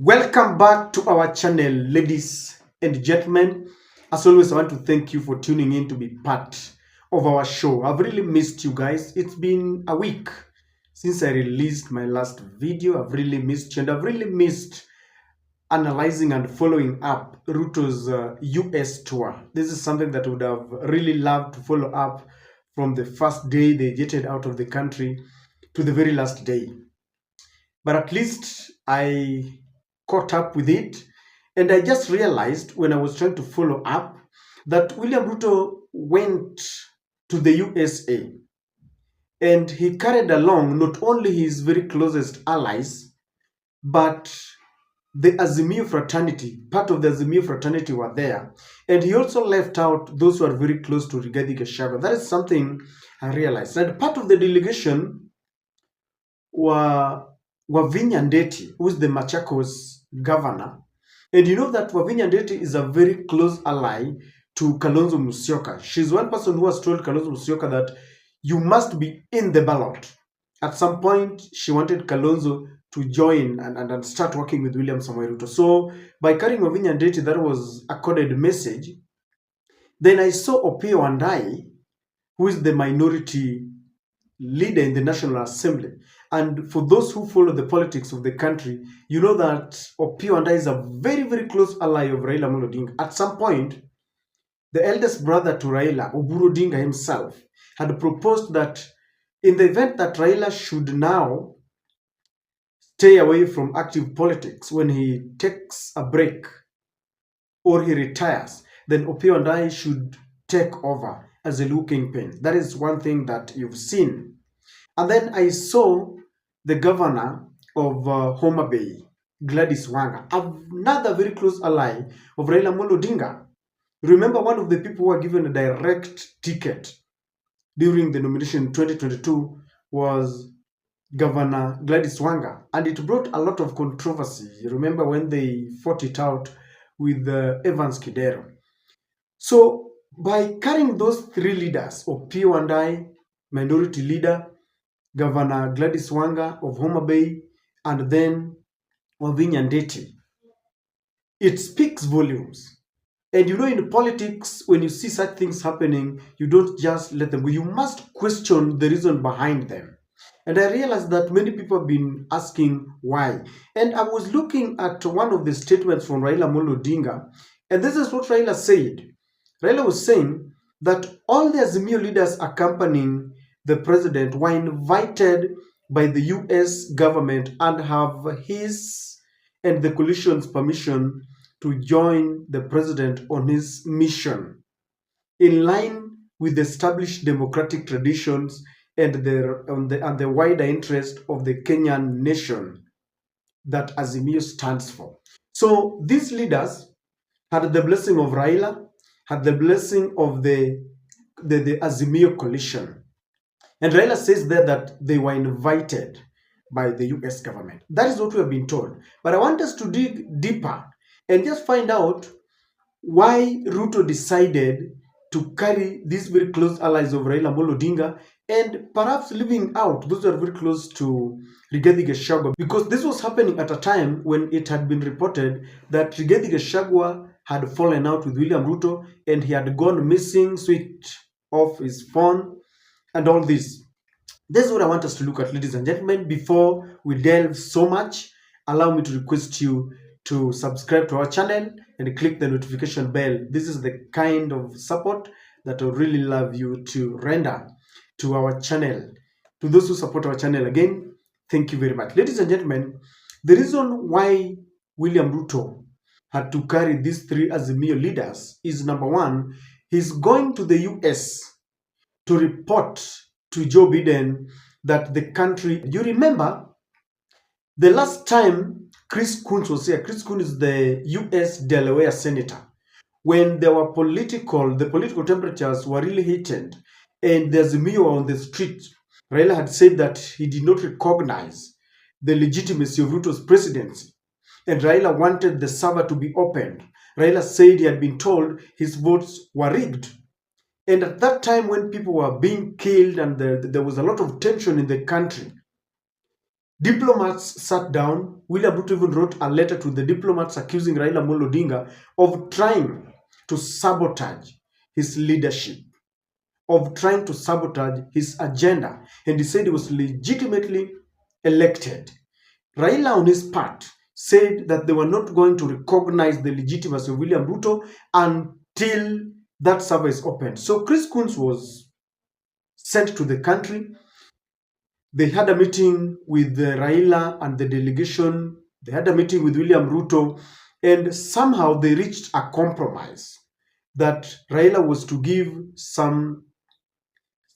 Welcome back to our channel, ladies and gentlemen. As always, I want to thank you for tuning in to be part of our show. I've really missed you guys. It's been a week since I released my last video. I've really missed you, and I've really missed analyzing and following up Ruto's US tour. This is something that I would have really loved to follow up from the first day they jetted out of the country to the very last day. But at least I caught up with it. And I just realized when I was trying to follow up that William Ruto went to the USA and he carried along not only his very closest allies, but the Azimio fraternity, part of the Azimio fraternity were there. And he also left out those who are very close to Rigathi Gachagua. That is something I realized. And part of the delegation were Wavinya Ndeti, who is the Machakos governor. And you know that Wavinya Ndeti is a very close ally to Kalonzo Musyoka. She's one person who has told Kalonzo Musyoka that you must be in the ballot. At some point, she wanted Kalonzo to join and start working with William Samoei Ruto. So by carrying Wavinya Ndeti, that was a coded message. Then I saw Opiyo Wandayi, who is the minority leader in the National Assembly. And for those who follow the politics of the country, you know that Opiyo Wandayi is a very, very close ally of Raila Amolo Odinga. At some point, the eldest brother to Raila, Oburu Odinga himself, had proposed that in the event that Raila should now stay away from active politics, when he takes a break or he retires, then Opiyo Wandayi should take over as a looking pen. That is one thing that you've seen. And then I saw the governor of Homabay, Gladys Wanga, another very close ally of Raila Amolo Odinga. Remember, one of the people who were given a direct ticket during the nomination in 2022 was Governor Gladys Wanga, and it brought a lot of controversy. You remember when they fought it out with Evans Kidero. So by carrying those three leaders, Opiyo Wandayi, minority leader, Governor Gladys Wanga of Homabay, and then Wavinya Ndeti, it speaks volumes. And you know, in politics, when you see such things happening, you don't just let them go. You must question the reason behind them. And I realized that many people have been asking why. And I was looking at one of the statements from Raila Amolo Odinga, and this is what Raila said. Raila was saying that all the Azimio leaders accompanying the president were invited by the US government and have his and the coalition's permission to join the president on his mission in line with the established democratic traditions and the wider interest of the Kenyan nation that Azimio stands for. So these leaders had the blessing of Raila, had the blessing of the Azimio coalition. And Raila says there that they were invited by the US government. That is what we have been told. But I want us to dig deeper and just find out why Ruto decided to carry these very close allies of Raila Amolo Odinga and perhaps leaving out those who are very close to Rigathi Gachagua, because this was happening at a time when it had been reported that Rigathi Gachagua had fallen out with William Ruto and he had gone missing, switched off his phone, and all this. This is what I want us to look at, ladies and gentlemen. Before we delve so much, allow me to request you to subscribe to our channel and click the notification bell. This is the kind of support that I would really love you to render to our channel. To those who support our channel, again, thank you very much. Ladies and gentlemen, the reason why William Ruto had to carry these three Azimio leaders is, number one, he's going to the US to report to Joe Biden that the country, you remember the last time Chris Coons was here. Chris Coons is the US Delaware senator. When there were the political temperatures were really heated and there's a meal on the street, Raila had said that he did not recognize the legitimacy of Ruto's presidency. And Raila wanted the server to be opened. Raila said he had been told his votes were rigged. And at that time, when people were being killed and there was a lot of tension in the country, Diplomats sat down. William Ruto even wrote a letter to the diplomats accusing Raila Amolo Odinga of trying to sabotage his leadership, of trying to sabotage his agenda. And he said he was legitimately elected. Raila, on his part, said that they were not going to recognize the legitimacy of William Ruto until that service opened. So Chris Coons was sent to the country. They had a meeting with Raila and the delegation. They had a meeting with William Ruto, and somehow they reached a compromise that Raila was to give some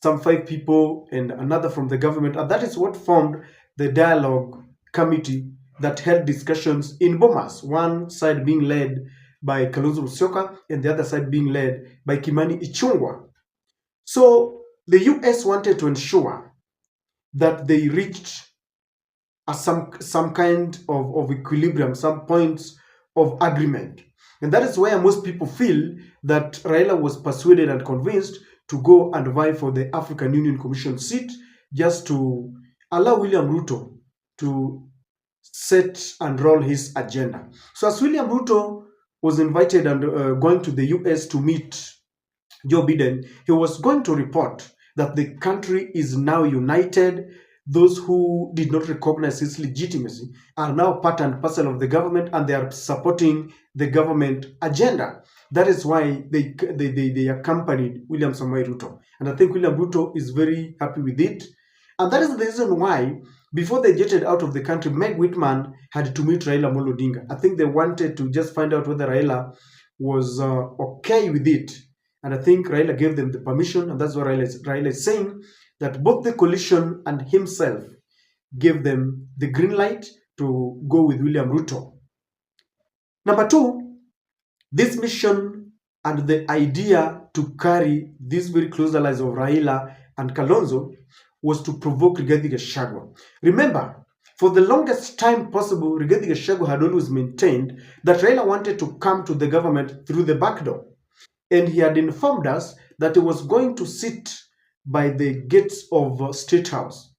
five people and another from the government, and that is what formed the dialogue committee that held discussions in Bomas, one side being led by Kalonzo Musyoka and the other side being led by Kimani Ichung'wah. So the US wanted to ensure that they reached some kind of equilibrium, some points of agreement. And that is why most people feel that Raila was persuaded and convinced to go and vie for the African Union Commission seat just to allow William Ruto to set and roll his agenda. So as William Ruto was invited and going to the US to meet Joe Biden, he was going to report that the country is now united. Those who did not recognize his legitimacy are now part and parcel of the government, and they are supporting the government agenda. That is why they accompanied William Samoei Ruto. And I think William Ruto is very happy with it. And that is the reason why, before they jetted out of the country, Meg Whitman had to meet Raila Amolo Odinga. I think they wanted to just find out whether Raila was okay with it. And I think Raila gave them the permission, and that's what Raila is saying, that both the coalition and himself gave them the green light to go with William Ruto. Number two, this mission and the idea to carry these very close allies of Raila and Kalonzo was to provoke Rigathi Gachagua. Remember, for the longest time possible, Rigathi Gachagua had always maintained that Raila wanted to come to the government through the back door. And he had informed us that he was going to sit by the gates of State House,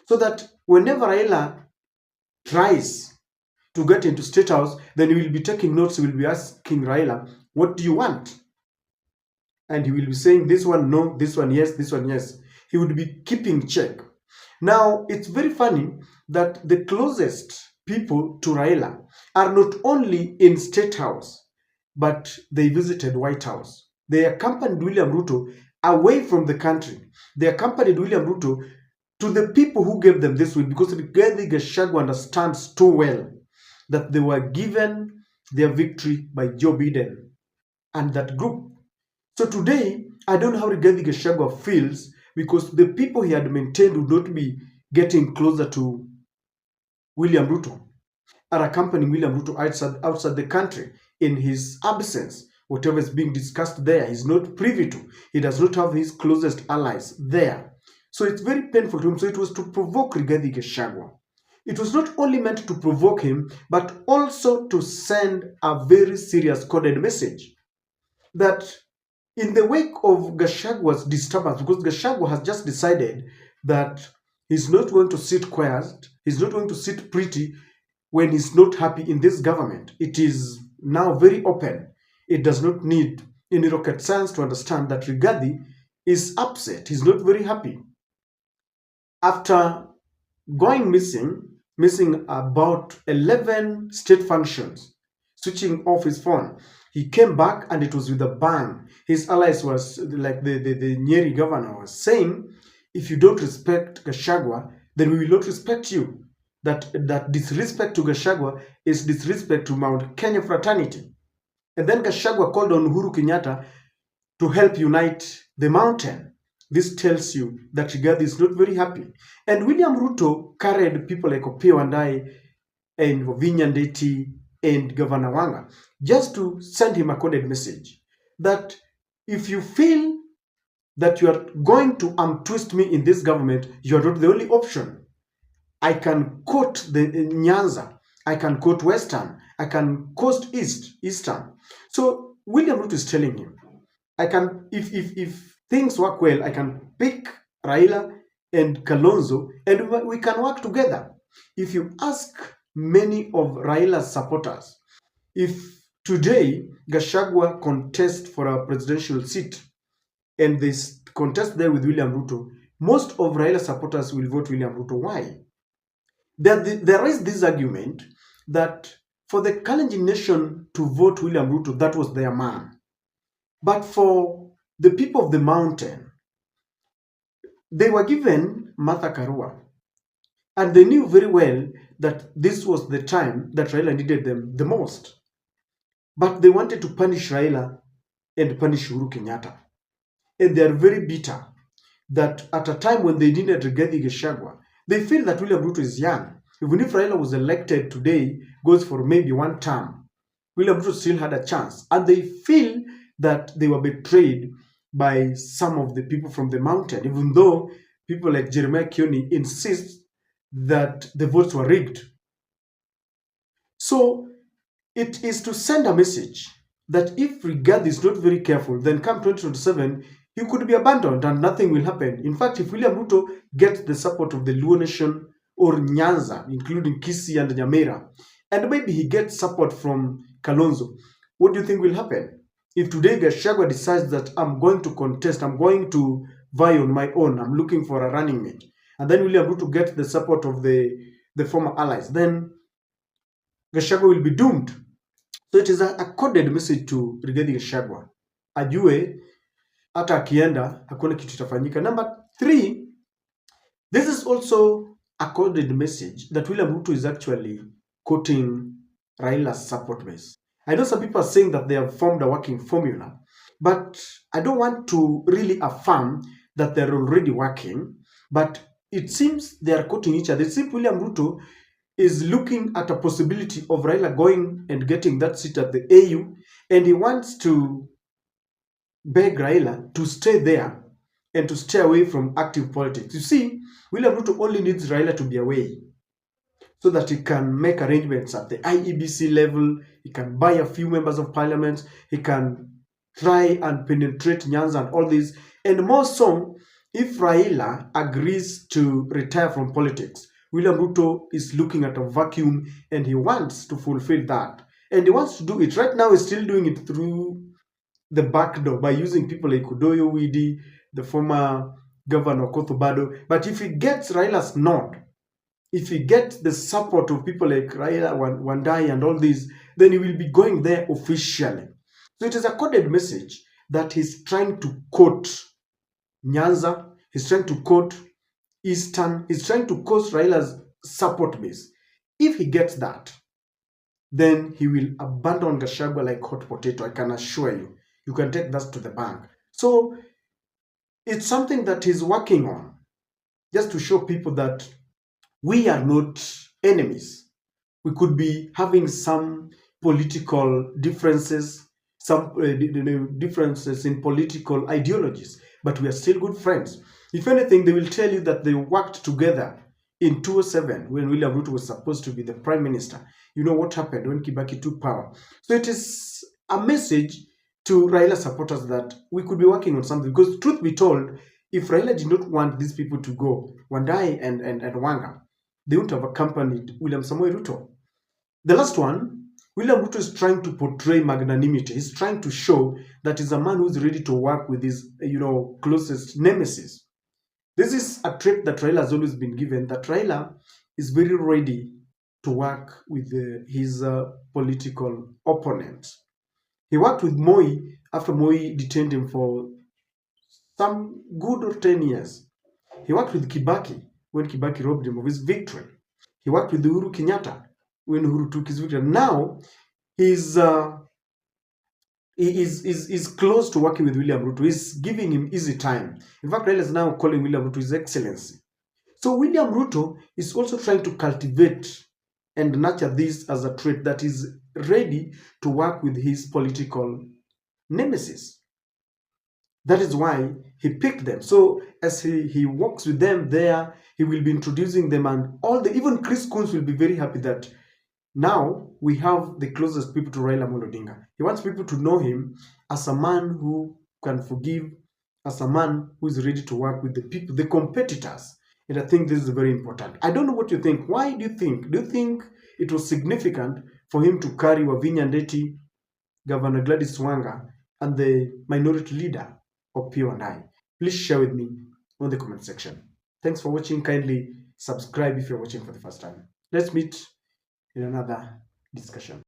so that whenever Raila tries to get into State House, then he will be taking notes. He will be asking Raila, what do you want? And he will be saying, this one no, this one yes, this one yes. He would be keeping check. Now, it's very funny that the closest people to Raila are not only in State House, but they visited White House. They accompanied William Ruto away from the country. They accompanied William Ruto to the people who gave them this win, because Rigathi Gachagua understands too well that they were given their victory by Joe Biden and that group. So today, I don't know how Rigathi Gachagua feels, because the people he had maintained would not be getting closer to William Ruto, are accompanying William Ruto outside the country in his absence. Whatever is being discussed there, he's not privy to. He does not have his closest allies there. So it's very painful to him. So it was to provoke Rigathi Gachagua. It was not only meant to provoke him, but also to send a very serious coded message that in the wake of Gashagua's disturbance, because Gachagua has just decided that he's not going to sit quiet, he's not going to sit pretty when he's not happy in this government. It is now very open. It does not need any rocket science to understand that Rigathi is upset. He's not very happy. After going missing about 11 state functions, switching off his phone, he came back and it was with a bang. His allies was like the Nyeri governor was saying, if you don't respect Gachagua, then we will not respect you. That disrespect to Gachagua is disrespect to Mount Kenya fraternity. And then Gachagua called on Uhuru Kenyatta to help unite the mountain. This tells you that Rigathi is not very happy. And William Ruto carried people like Opiyo Wandayi and Wavinya Ndeti and Governor Wanga just to send him a coded message that if you feel that you are going to twist me in this government, you are not the only option. I can quote the Nyanza, I can quote Western, I can quote Eastern. So William Ruto is telling him, I can, if things work well, I can pick Raila and Kalonzo and we can work together. if you ask many of Raila's supporters, if today Gachagua contests for a presidential seat and they contest there with William Ruto, most of Raila's supporters will vote William Ruto. Why? There is this argument that for the Kalenjin nation to vote William Ruto, that was their man. But for the people of the mountain, they were given Martha Karua. And they knew very well that this was the time that Raila needed them the most. But they wanted to punish Raila and punish Uhuru Kenyatta. And they are very bitter that at a time when they needed Rigathi Gachagua, they feel that William Ruto is young. Even if Raila was elected today, goes for maybe one term, William Ruto still had a chance. And they feel that they were betrayed by some of the people from the mountain, even though people like Jeremiah Kioni insist that the votes were rigged. So it is to send a message that if Rigathi is not very careful, then come 2027, he could be abandoned and nothing will happen. In fact, if William Ruto gets the support of the Luo Nation or Nyanza, including Kisii and Nyamira, and maybe he gets support from Kalonzo, what do you think will happen? If today Gachagua decides that I'm going to contest, I'm going to vie on my own, I'm looking for a running mate, and then William Ruto gets the support of the former allies, then Gachagua will be doomed. So it is a coded message to Rigathi Gachagua. Ajue hata akienda hakuna kitu itafanyika. Number 3, this is also a coded message that William Ruto is actually quoting Raila's support base. I know some people are saying that they have formed a working formula, but I don't want to really affirm that they're already working, but it seems they are quoting each other. It seems William Ruto is looking at a possibility of Raila going and getting that seat at the AU, and he wants to beg Raila to stay there and to stay away from active politics. You see, William Ruto only needs Raila to be away so that he can make arrangements at the IEBC level, he can buy a few members of parliament, he can try and penetrate Nyanza and all this. And more so, if Raila agrees to retire from politics, William Ruto is looking at a vacuum and he wants to fulfill that. And he wants to do it. Right now, he's still doing it through the back door by using people like Udoyo Widi, the former governor Kotobado. But if he gets Raila's nod, if he gets the support of people like Raila Wandai and all these, then he will be going there officially. So it is a coded message that he's trying to quote Nyanza, he's trying to quote Eastern, he's trying to quote Raila's support base. If he gets that, then he will abandon Gachagua like hot potato, I can assure you. You can take that to the bank. So it's something that he's working on, just to show people that we are not enemies. We could be having some political differences, some differences in political ideologies, but we are still good friends. If anything, they will tell you that they worked together in 2007 when William Ruto was supposed to be the prime minister. You know what happened when Kibaki took power. So it is a message to Raila supporters that we could be working on something. Because truth be told, if Raila did not want these people to go, Wandai and Wanga, they wouldn't have accompanied William Samoei Ruto. The last one, William Ruto is trying to portray magnanimity. He's trying to show that he's a man who's ready to work with his, closest nemesis. This is a trait that Raila has always been given, that Raila is very ready to work with his political opponents. He worked with Moi after Moi detained him for some good or 10 years. He worked with Kibaki when Kibaki robbed him of his victory. He worked with Uhuru Kenyatta when Uhuru took his victory. Now he is close to working with William Ruto. He's giving him easy time. In fact, Raila is now calling William Ruto His Excellency. So William Ruto is also trying to cultivate and nurture this as a trait that is ready to work with his political nemesis. That is why he picked them. So as he works with them there, he will be introducing them, and even Chris Coons will be very happy that now we have the closest people to Raila Odinga. He wants people to know him as a man who can forgive, as a man who is ready to work with the people, the competitors. And I think this is very important. I don't know what you think. Why do you think? Do you think it was significant for him to carry Wavinya Ndeti, Governor Gladys Wanga, and the minority leader of P&I? Please share with me on the comment section. Thanks for watching. Kindly subscribe if you're watching for the first time. Let's meet in another discussion.